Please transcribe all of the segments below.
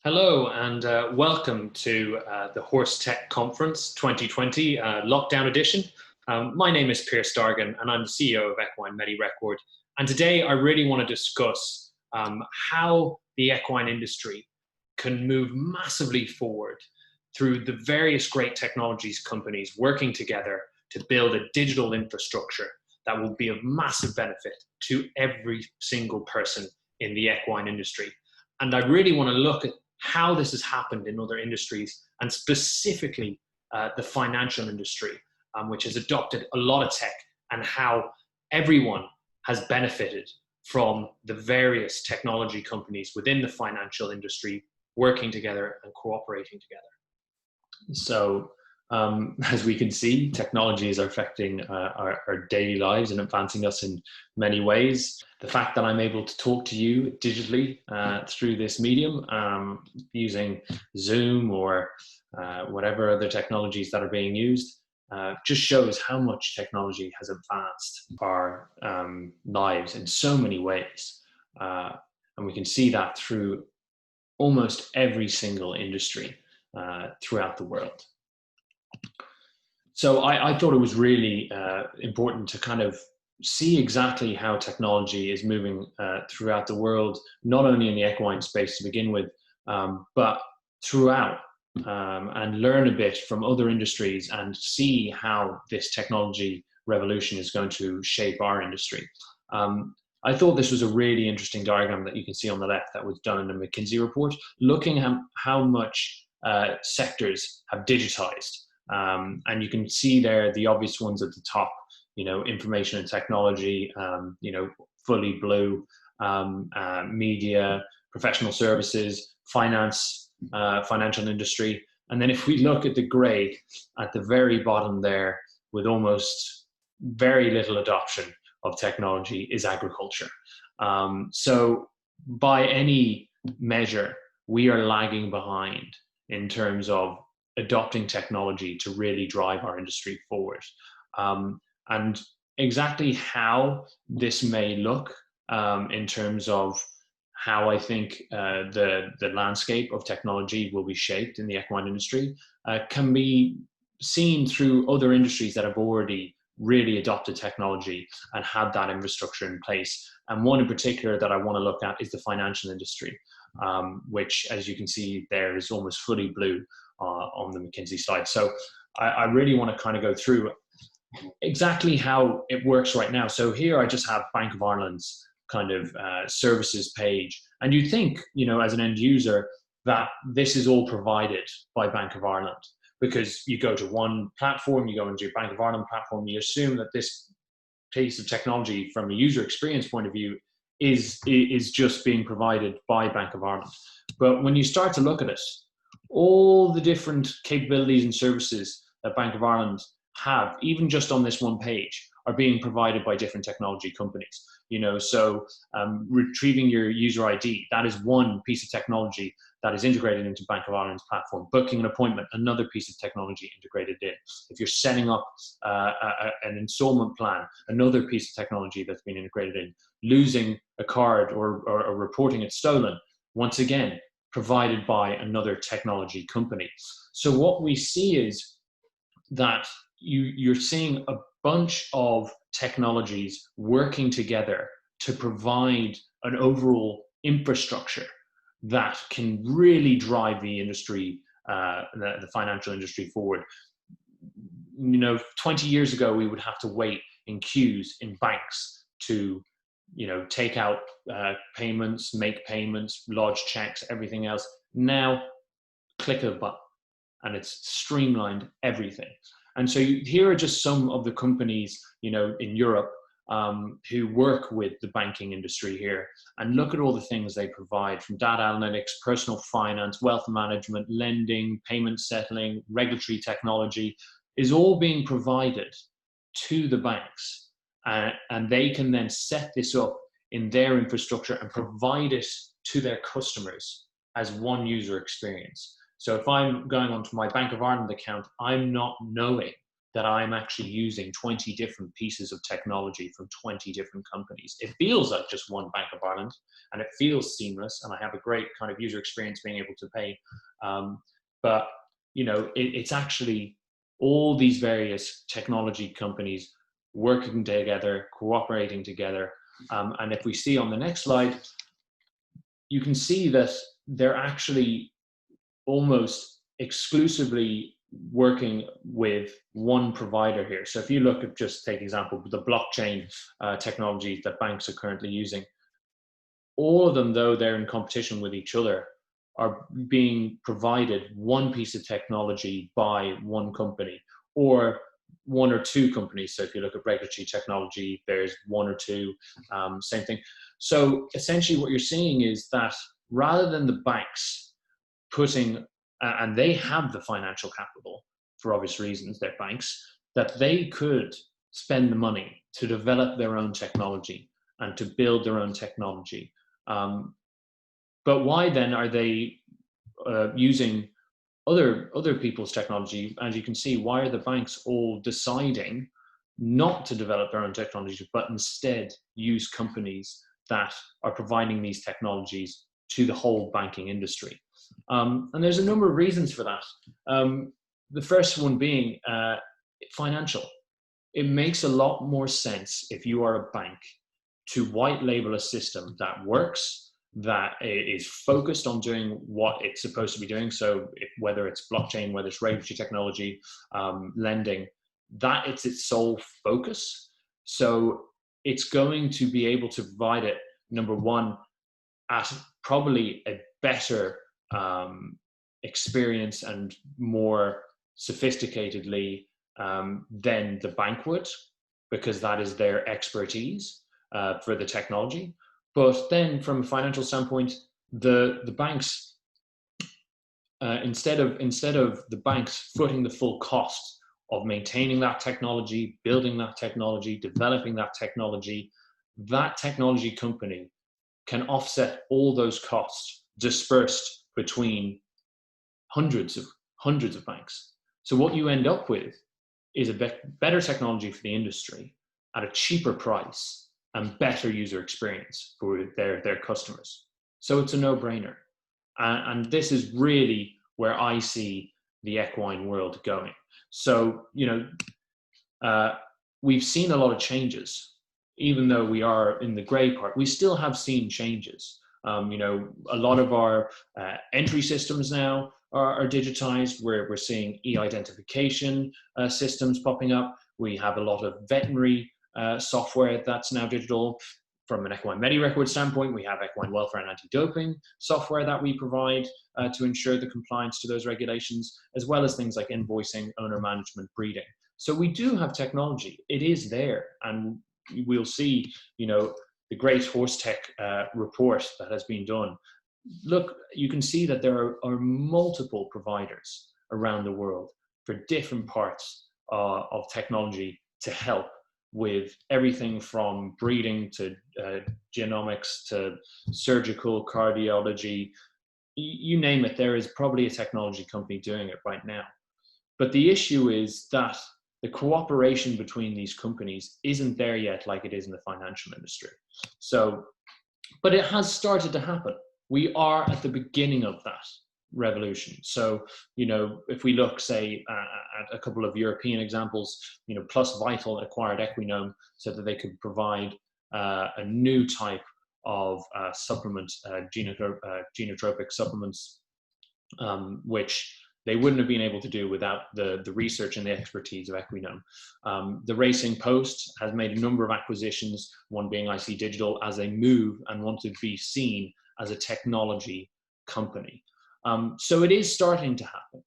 Hello and welcome to the HorseTech Conference 2020 Lockdown Edition. My name is Piers Dargan and I'm the CEO of Equine MediRecord. And today I really want to discuss how the equine industry can move massively forward through the various great technologies companies working together to build a digital infrastructure that will be of massive benefit to every single person in the equine industry. And I really want to look at how this has happened in other industries, and specifically the financial industry, which has adopted a lot of tech, and how everyone has benefited from the various technology companies within the financial industry working together and cooperating together. So as we can see, technology is affecting our daily lives and advancing us in many ways. The fact that I'm able to talk to you digitally through this medium using Zoom or whatever other technologies that are being used just shows how much technology has advanced our lives in so many ways. And we can see that through almost every single industry throughout the world. So I thought it was really important to kind of see exactly how technology is moving throughout the world, not only in the equine space to begin with, but throughout, and learn a bit from other industries and see how this technology revolution is going to shape our industry. I thought this was a really interesting diagram that you can see on the left that was done in the McKinsey report, looking at how much sectors have digitized. And you can see there the obvious ones at the top, information and technology, fully blue, media, professional services, finance, financial industry. And then if we look at the gray at the very bottom there, with almost very little adoption of technology, is agriculture. So by any measure, we are lagging behind in terms of adopting technology to really drive our industry forward. And exactly how this may look in terms of how I think the landscape of technology will be shaped in the equine industry can be seen through other industries that have already really adopted technology and had that infrastructure in place. And one in particular that I want to look at is the financial industry, which, as you can see there, is almost fully blue on the McKinsey slide. So I really want to kind of go through exactly how it works right now. So here I just have Bank of Ireland's kind of services page. And you'd think, as an end user, that this is all provided by Bank of Ireland, because you go to one platform, you go into your Bank of Ireland platform, you assume that this piece of technology from a user experience point of view is just being provided by Bank of Ireland. But when you start to look at it, all the different capabilities and services that Bank of Ireland have, even just on this one page, are being provided by different technology companies. So retrieving your user ID, that is one piece of technology that is integrated into Bank of Ireland's platform. Booking an appointment, another piece of technology integrated in. If you're setting up an installment plan, another piece of technology that's been integrated in. Losing a card or reporting it stolen, once again, provided by another technology company. So what we see is that you're seeing a bunch of technologies working together to provide an overall infrastructure that can really drive the industry, the financial industry forward. 20 years ago, we would have to wait in queues in banks to take out payments, make payments, lodge checks, everything else. Now, click a button and it's streamlined everything. And so here are just some of the companies, in Europe who work with the banking industry here, and look at all the things they provide, from data analytics, personal finance, wealth management, lending, payment settling, regulatory technology, is all being provided to the banks. And they can then set this up in their infrastructure and provide it to their customers as one user experience. So if I'm going onto my Bank of Ireland account, I'm not knowing that I'm actually using 20 different pieces of technology from 20 different companies. It feels like just one Bank of Ireland, and it feels seamless, and I have a great kind of user experience being able to pay. But it's actually all these various technology companies working together, cooperating together. And if we see on the next slide, you can see that they're actually almost exclusively working with one provider here. So if you look at, just take example, the blockchain technologies that banks are currently using, all of them, though they're in competition with each other, are being provided one piece of technology by one company or one or two companies. So if you look at regulatory technology, there's one or two, same thing. So essentially what you're seeing is that rather than the banks putting, and they have the financial capital for obvious reasons, they're banks, that they could spend the money to develop their own technology and to build their own technology. But why then are they using other people's technology? As you can see, why are the banks all deciding not to develop their own technology, but instead use companies that are providing these technologies to the whole banking industry? And there's a number of reasons for that. The first one being financial. It makes a lot more sense if you are a bank to white label a system that works, that is focused on doing what it's supposed to be doing. So whether it's blockchain, whether it's regulatory technology, lending, that it's its sole focus. So it's going to be able to provide it, number one, at probably a better experience and more sophisticatedly than the bank would, because that is their expertise for the technology. But then from a financial standpoint, the banks, instead of the banks footing the full cost of maintaining that technology, building that technology, developing that technology company can offset all those costs dispersed between hundreds of banks. So what you end up with is a better technology for the industry at a cheaper price and better user experience for their customers. So it's a no-brainer. And this is really where I see the equine world going. So, we've seen a lot of changes. Even though we are in the gray part, we still have seen changes. A lot of our entry systems now are digitized. We're seeing e-identification systems popping up. We have a lot of veterinary software that's now digital. From an equine MediRecord standpoint, we have equine welfare and anti-doping software that we provide to ensure the compliance to those regulations, as well as things like invoicing, owner management, breeding. So we do have technology. It is there, and we'll see, the great HorseTech report that has been done. Look, you can see that there are multiple providers around the world for different parts of technology to help with everything from breeding to genomics to surgical cardiology. You name it, there is probably a technology company doing it right now. But the issue is that the cooperation between these companies isn't there yet like it is in the financial industry. So, but it has started to happen. We are at the beginning of that revolution. So, if we look, say, at a couple of European examples, Plus Vital acquired Equinome so that they could provide a new type of supplement, genotropic supplements, which they wouldn't have been able to do without the research and the expertise of Equinome. The Racing Post has made a number of acquisitions, one being IC Digital, as a move and want to be seen as a technology company. So it is starting to happen.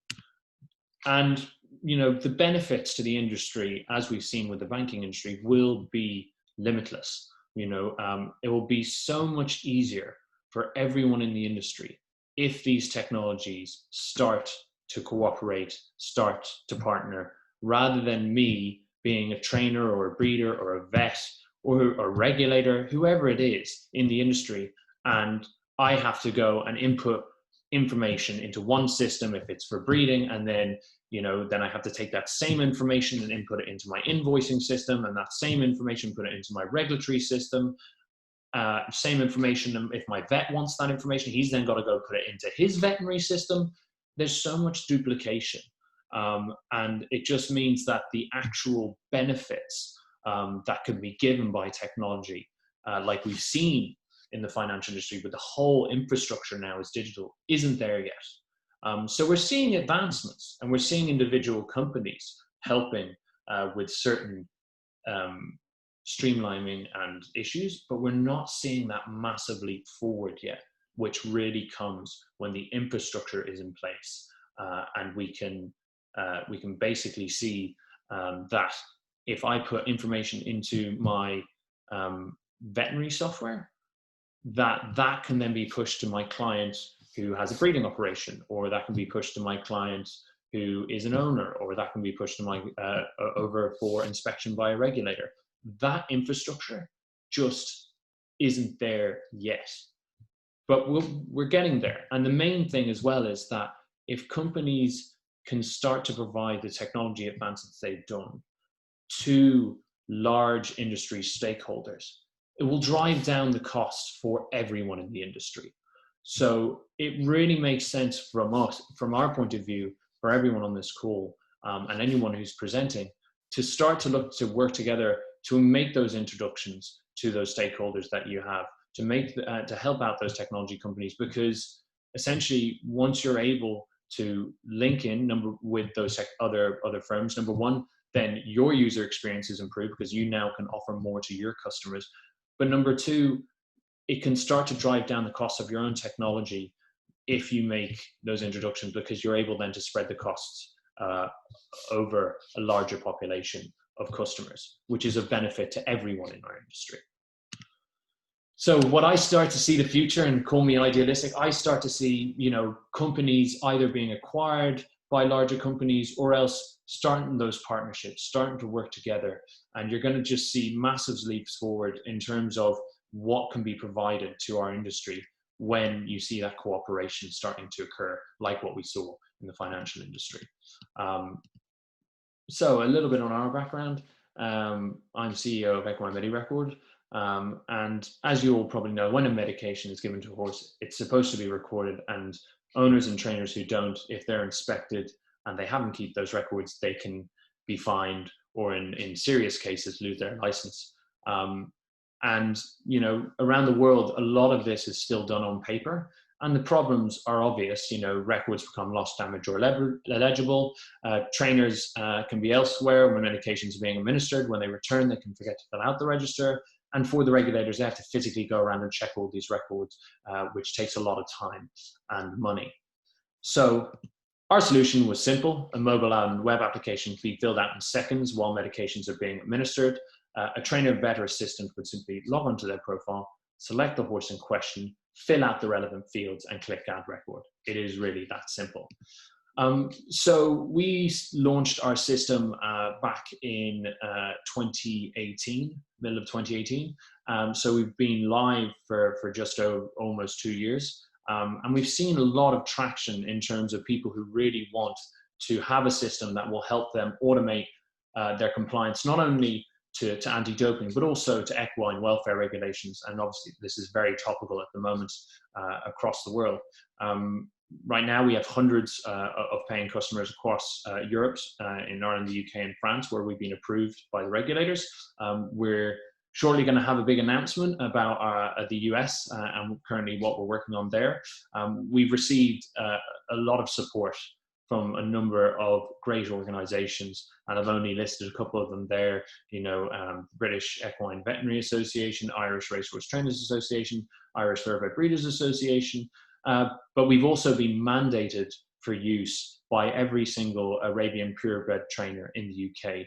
And, the benefits to the industry, as we've seen with the banking industry, will be limitless. It will be so much easier for everyone in the industry if these technologies start to cooperate, start to partner, rather than me being a trainer or a breeder or a vet or a regulator, whoever it is in the industry, and I have to go and input information into one system if it's for breeding, and then then I have to take that same information and input it into my invoicing system, and that same information put it into my regulatory system. Same information, if my vet wants that information, he's then got to go put it into his veterinary system. There's so much duplication, and it just means that the actual benefits that can be given by technology, like we've seen in the financial industry, but the whole infrastructure now is digital, isn't there yet. So we're seeing advancements, and we're seeing individual companies helping with certain streamlining and issues, but we're not seeing that massive leap forward yet, which really comes when the infrastructure is in place, and we can basically see that if I put information into my veterinary software, that can then be pushed to my client who has a breeding operation, or that can be pushed to my client who is an owner, or that can be pushed to my over for inspection by a regulator. That infrastructure just isn't there yet, but we're getting there. And the main thing as well is that if companies can start to provide the technology advances they've done to large industry stakeholders, it will drive down the cost for everyone in the industry. So it really makes sense from our point of view, for everyone on this call, and anyone who's presenting, to start to look to work together to make those introductions to those stakeholders that you have, to help out those technology companies, because essentially once you're able to link in with those other firms, number one, then your user experience is improved because you now can offer more to your customers. But number two, it can start to drive down the cost of your own technology if you make those introductions, because you're able then to spread the costs over a larger population of customers, which is of benefit to everyone in our industry. So what I start to see the future, and call me idealistic, I start to see, companies either being acquired by larger companies, or else starting those partnerships, starting to work together. And you're going to just see massive leaps forward in terms of what can be provided to our industry when you see that cooperation starting to occur, like what we saw in the financial industry. So a little bit on our background. I'm CEO of Equine MediRecord. And as you all probably know, when a medication is given to a horse, it's supposed to be recorded, and owners and trainers who don't, if they're inspected and they haven't kept those records, they can be fined, or in serious cases lose their license. And around the world, a lot of this is still done on paper, and the problems are obvious. Records become lost, damaged, or illegible. Trainers can be elsewhere when medications are being administered. When they return, they can forget to fill out the register. And for the regulators, they have to physically go around and check all these records, which takes a lot of time and money. So our solution was simple. A mobile and web application can be filled out in seconds while medications are being administered. A trainer vet or assistant would simply log onto their profile, select the horse in question, fill out the relevant fields, and click Add Record. It is really that simple. So we launched our system back in 2018, middle of 2018. So we've been live for just almost 2 years. And we've seen a lot of traction in terms of people who really want to have a system that will help them automate their compliance, not only to anti-doping, but also to equine welfare regulations. And obviously this is very topical at the moment across the world. Right now we have hundreds of paying customers across Europe, in Ireland, the UK, and France, where we've been approved by the regulators. We're shortly going to have a big announcement about the US and currently what we're working on there. We've received a lot of support from a number of great organizations, and I've only listed a couple of them there. British Equine Veterinary Association, Irish Racehorse Trainers Association, Irish Thoroughbred Breeders Association, but we've also been mandated for use by every single Arabian purebred trainer in the UK,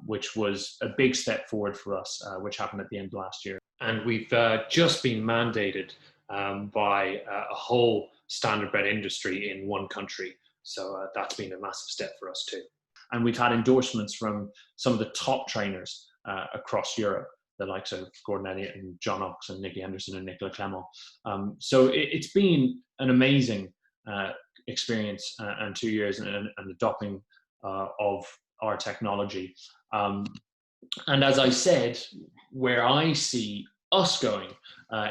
which was a big step forward for us, which happened at the end of last year. And we've just been mandated by a whole standardbred industry in one country. So that's been a massive step for us too. And we've had endorsements from some of the top trainers across Europe, the likes of Gordon Elliott and John Ox and Nicky Henderson and Nicola Clement. So it's been an amazing experience and 2 years and adopting of our technology. And as I said, where I see us going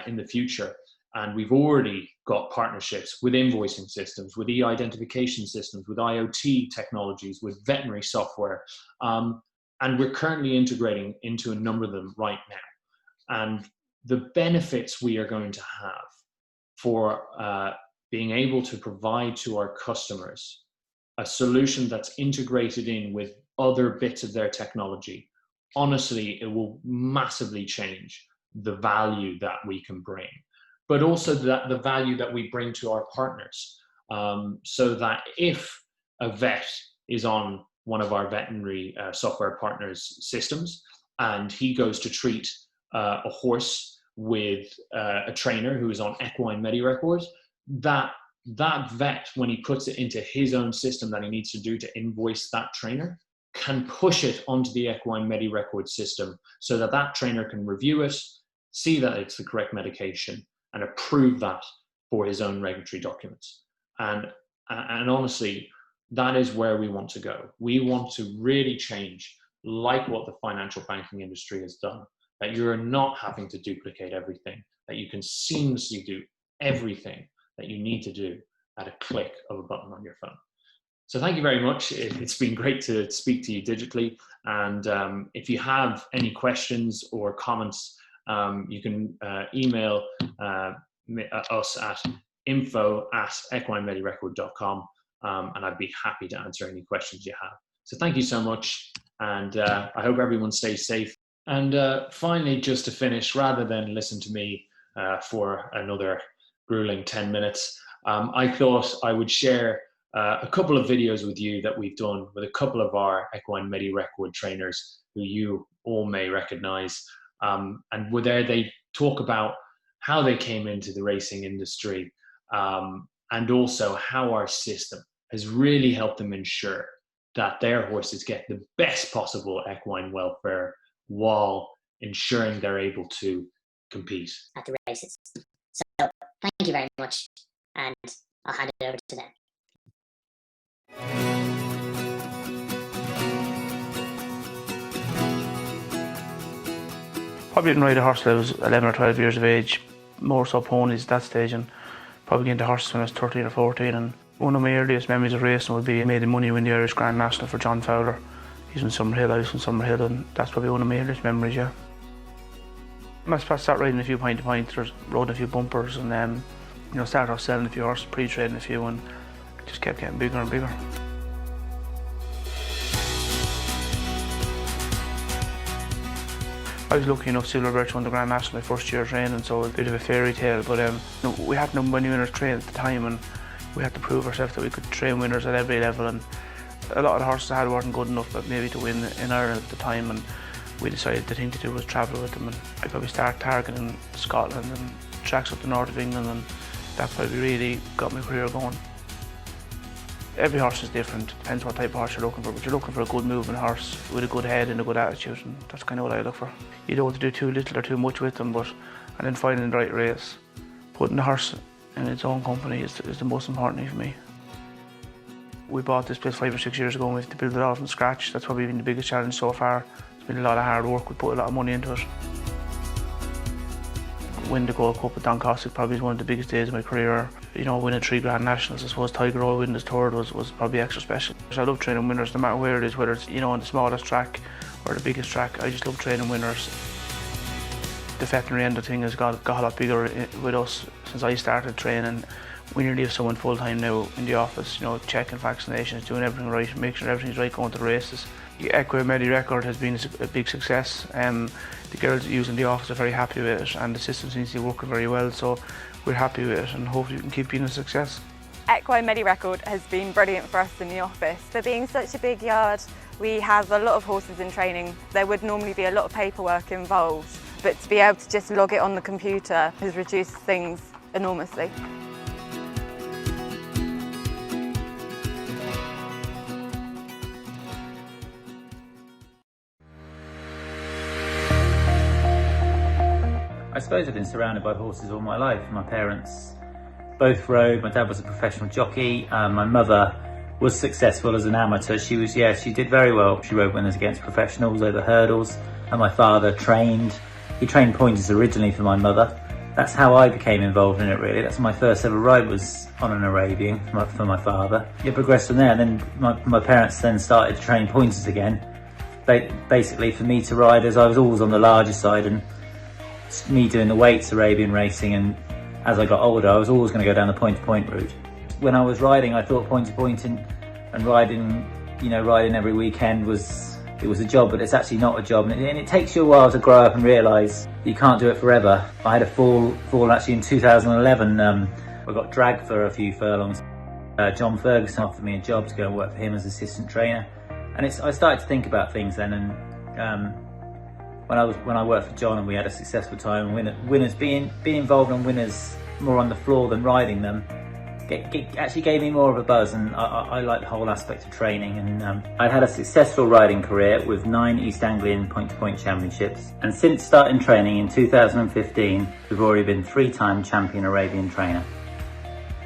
in the future, and we've already got partnerships with invoicing systems, with e-identification systems, with IoT technologies, with veterinary software, and we're currently integrating into a number of them right now. And the benefits we are going to have for being able to provide to our customers a solution that's integrated in with other bits of their technology, honestly, it will massively change the value that we can bring, but also that the value that we bring to our partners. So that if a vet is on one of our veterinary software partners' systems and he goes to treat a horse with a trainer who is on equine MediRecord, that vet, when he puts it into his own system that he needs to do to invoice that trainer, can push it onto the equine MediRecord system so that that trainer can review it, see that it's the correct medication, and approve that for his own regulatory documents. And honestly, that is where we want to go. We want to really change, like what the financial banking industry has done, that you're not having to duplicate everything, that you can seamlessly do everything that you need to do at a click of a button on your phone. So thank you very much. It's been great to speak to you digitally. And if you have any questions or comments, you can email us at info@equinemedirecord.com, and I'd be happy to answer any questions you have. So thank you so much, and I hope everyone stays safe. And finally, just to finish, rather than listen to me for another grueling 10 minutes, I thought I would share a couple of videos with you that we've done with a couple of our equine MediRecord trainers who you all may recognize. And there they talk about how they came into the racing industry, and also how our system has really helped them ensure that their horses get the best possible equine welfare while ensuring they're able to compete at the races. So thank you very much, and I'll hand it over to them. Probably didn't ride a horse till I was 11 or 12 years of age, more so ponies at that stage, and probably got into horses when I was 13 or 14. And one of my earliest memories of racing would be making money win the Irish Grand National for John Fowler. He's in Summerhill, I was in Summerhill, and that's probably one of my earliest memories, yeah. I started riding a few point-to-pointers, rode a few bumpers, and started off selling a few horses, pre-trading a few, and it just kept getting bigger and bigger. I was lucky enough Silver Birch won the Grand National my first year training, so it was a bit of a fairy tale, but we had number one winners trained at the time, and we had to prove ourselves that we could train winners at every level, and a lot of the horses I had weren't good enough but maybe to win in Ireland at the time, and we decided the thing to do was travel with them, and I probably started targeting Scotland and tracks up the north of England, and that probably really got my career going. Every horse is different, depends what type of horse you're looking for, but you're looking for a good moving horse with a good head and a good attitude, and that's kind of what I look for. You don't want to do too little or too much with them, and then finding the right race. Putting the horse in its own company is the most important thing for me. We bought this place 5 or 6 years ago, and we have to build it all from scratch. That's probably been the biggest challenge so far. It's been a lot of hard work, we put a lot of money into it. Winning the Gold Cup at Doncaster probably is one of the biggest days of my career. Winning 3 Grand Nationals, I suppose Tiger Roll winning his third was probably extra special. I love training winners no matter where it is, whether it's on the smallest track or the biggest track. I just love training winners. The veterinary end of thing has got a lot bigger with us since I started training. We nearly have someone full time now in the office, checking vaccinations, doing everything right, making sure everything's right going to the races. The Equine MediRecord has been a big success. The girls using the office are very happy with it, and the system seems to be working very well, so we're happy with it, and hopefully we can keep being a success. Equine MediRecord has been brilliant for us in the office. For being such a big yard, we have a lot of horses in training. There would normally be a lot of paperwork involved, but to be able to just log it on the computer has reduced things enormously. I suppose I've been surrounded by horses all my life. My parents both rode. My dad was a professional jockey. My mother was successful as an amateur. She did very well. She rode winners against professionals over hurdles. And my father trained. He trained pointers originally for my mother. That's how I became involved in it, really. That's my first ever ride, was on an Arabian for my father. It progressed from there, and then my parents then started to train pointers again. Basically for me to ride, as I was always on the larger side, and me doing the weights Arabian racing, and as I got older I was always going to go down the point-to-point route. When I was riding, I thought point-to-pointing and riding every weekend was a job, but it's actually not a job, and it takes you a while to grow up and realise you can't do it forever. I had a fall actually in 2011. I got dragged for a few furlongs. John Ferguson offered me a job to go and work for him as assistant trainer, and I started to think about things then. And when I worked for John and we had a successful time, winners being involved on winners more on the floor than riding them, actually gave me more of a buzz, and I like the whole aspect of training. And I'd had a successful riding career with 9 East Anglian point-to-point championships, and since starting training in 2015 we've already been 3-time champion Arabian trainer.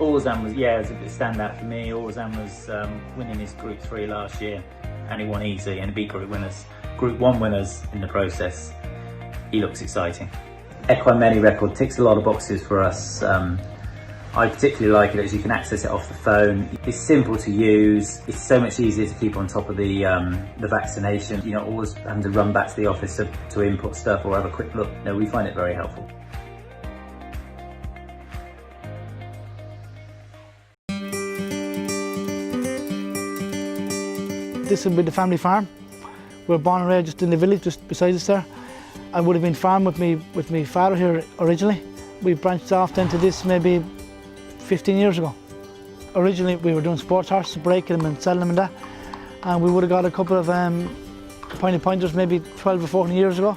Orzan was a bit standout for me. Orzan was winning his Group 3 last year, and he won easily and beat Group 1 winners in the process. He looks exciting. Equine Medi record ticks a lot of boxes for us. I particularly like it as you can access it off the phone. It's simple to use. It's so much easier to keep on top of the vaccination. You're not always having to run back to the office to input stuff or have a quick look. No, we find it very helpful. This would be the family farm. We were born and raised just in the village just beside us there. I would have been farm with me father here originally. We branched off then to this maybe 15 years ago. Originally we were doing sports horses, breaking them and selling them and that. And we would have got a couple of pointed pointers maybe 12 or 14 years ago.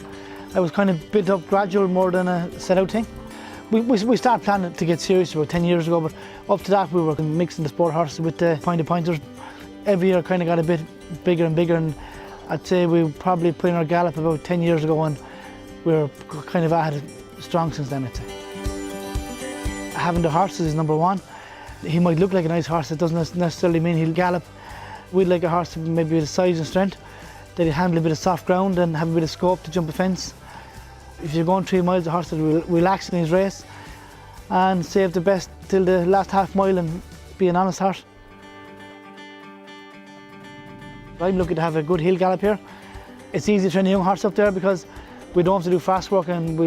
I was kind of built up gradual more than a set out thing. We started planning to get serious about 10 years ago, but up to that we were mixing the sport horses with the pointed pointers. Every year kind of got a bit bigger and bigger, and I'd say we probably put in our gallop about 10 years ago, and we were kind of at it strong since then, I'd say. Having the horses is number one. He might look like a nice horse, it doesn't necessarily mean he'll gallop. We'd like a horse maybe with size and strength, that he'll handle a bit of soft ground and have a bit of scope to jump a fence. If you're going 3 miles, the horse will relax in his race and save the best till the last half mile and be an honest horse. I'm looking to have a good hill gallop here. It's easy to train a young horse up there because we don't have to do fast work, and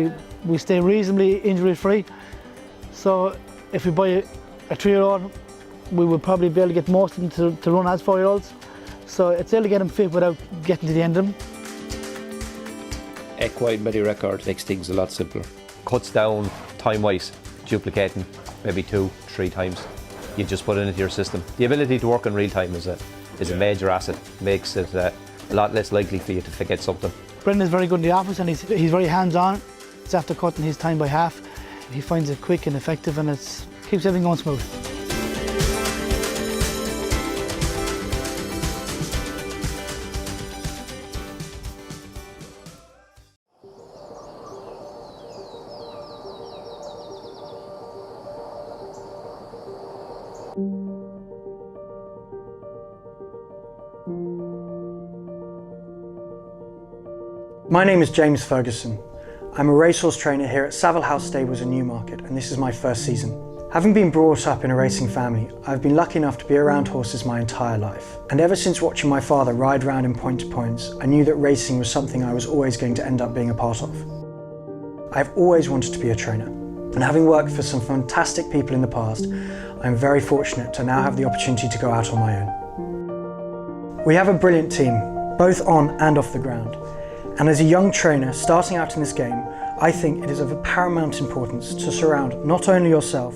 we stay reasonably injury free. So if we buy a 3-year-old, we would probably be able to get most of them to run as 4-year-olds. So it's able to get them fit without getting to the end of them. Equine Medi record makes things a lot simpler. Cuts down time-wise, duplicating maybe 2-3 times. You just put it into your system. The ability to work in real time is a major asset. Makes it a lot less likely for you to forget something. Brendan's very good in the office, and he's very hands-on. It's after cutting his time by half. He finds it quick and effective, and it keeps everything going smooth. My name is James Ferguson. I'm a racehorse trainer here at Savile House Stables in Newmarket, and this is my first season. Having been brought up in a racing family, I've been lucky enough to be around horses my entire life. And ever since watching my father ride around in point-to-points, I knew that racing was something I was always going to end up being a part of. I've always wanted to be a trainer, and having worked for some fantastic people in the past, I'm very fortunate to now have the opportunity to go out on my own. We have a brilliant team, both on and off the ground. And as a young trainer starting out in this game, I think it is of paramount importance to surround not only yourself,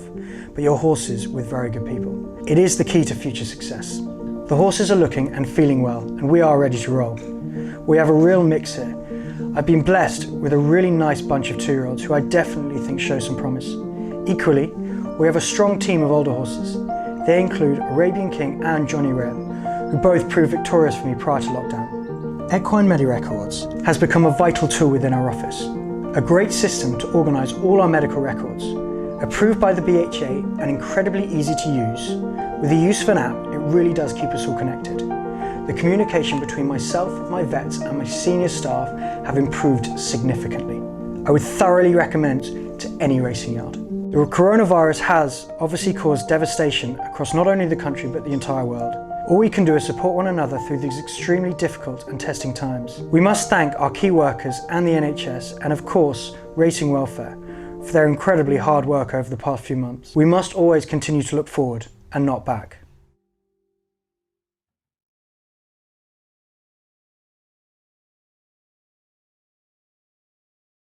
but your horses with very good people. It is the key to future success. The horses are looking and feeling well, and we are ready to roll. We have a real mix here. I've been blessed with a really nice bunch of 2-year-olds who I definitely think show some promise. Equally, we have a strong team of older horses. They include Arabian King and Johnny Red, who both proved victorious for me prior to lockdown. Equine Medi Records has become a vital tool within our office, a great system to organise all our medical records, Approved by the BHA and incredibly easy to use, with the use of an app, it really does keep us all connected. The communication between myself, my vets and my senior staff have improved significantly. I would thoroughly recommend it to any racing yard. The coronavirus has obviously caused devastation across not only the country but the entire world. All we can do is support one another through these extremely difficult and testing times. We must thank our key workers and the NHS and of course Racing Welfare for their incredibly hard work over the past few months. We must always continue to look forward and not back.